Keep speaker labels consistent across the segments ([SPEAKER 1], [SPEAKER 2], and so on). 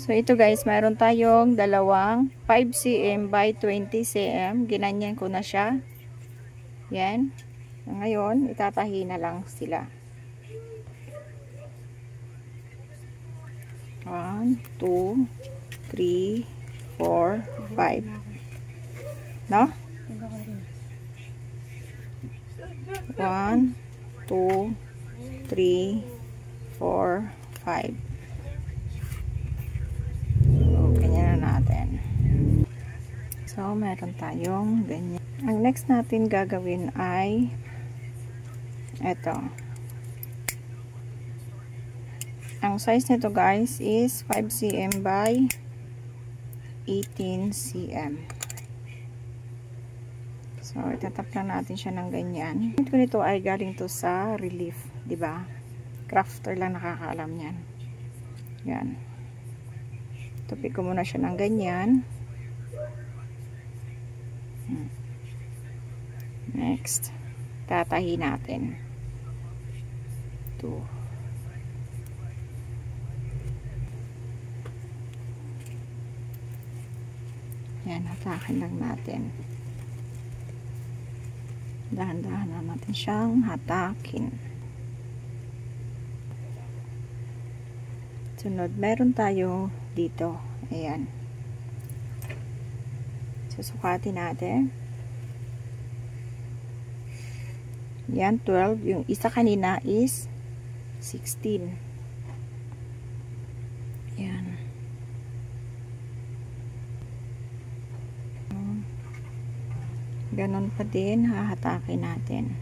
[SPEAKER 1] So, ito guys, mayroon tayong dalawang 5 cm by 20 cm. Ginanyan ko na siya. Yan. Ngayon, itatahi na lang sila. 1, 2, 3, 4, 5. No? 1, 2, 3, 4, 5. So, meron tayong ganyan. Ang next natin gagawin ay ito. Ang size nito guys is 5 cm by 18 cm. So, itatap lang natin siya ng ganyan. Ito nito ay galing to sa Relief, 'di ba? Crafter lang nakakaalam niyan. Yan. Tupik ko muna siya ng ganyan. Next, tatahi natin. Ito. Yan, hatakin lang natin. Dahan-dahan na natin siyang hatakin. Sunod, meron tayo dito. Ayan. Susukatin natin. Yan, 12. Yung isa kanina is 16. Yan. Ganon pa din, hahatakin natin.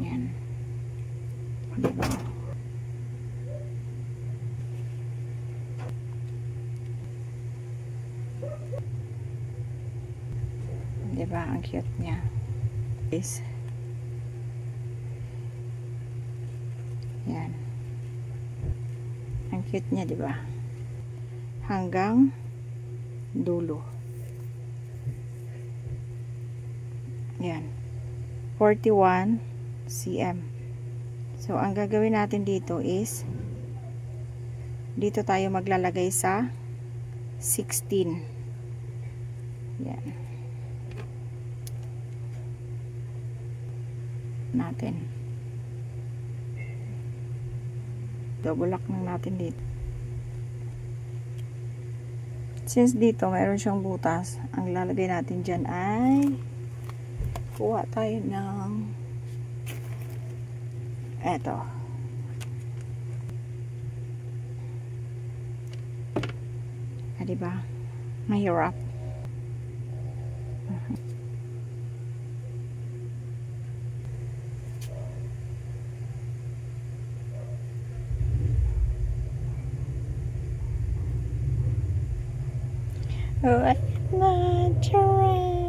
[SPEAKER 1] Yan. Diba? Diba? Ang cute niya. Is yan. Ang cute niya, diba? Hanggang dulo. Yan. 41 cm. So, ang gagawin natin dito is dito tayo maglalagay sa 16. Yan. Natin. Double lock lang natin dito. Since dito mayroon siyang butas, ang lalagay natin dyan ay kuha tayo ng eto. Diba? Mahirap. Oh, natural.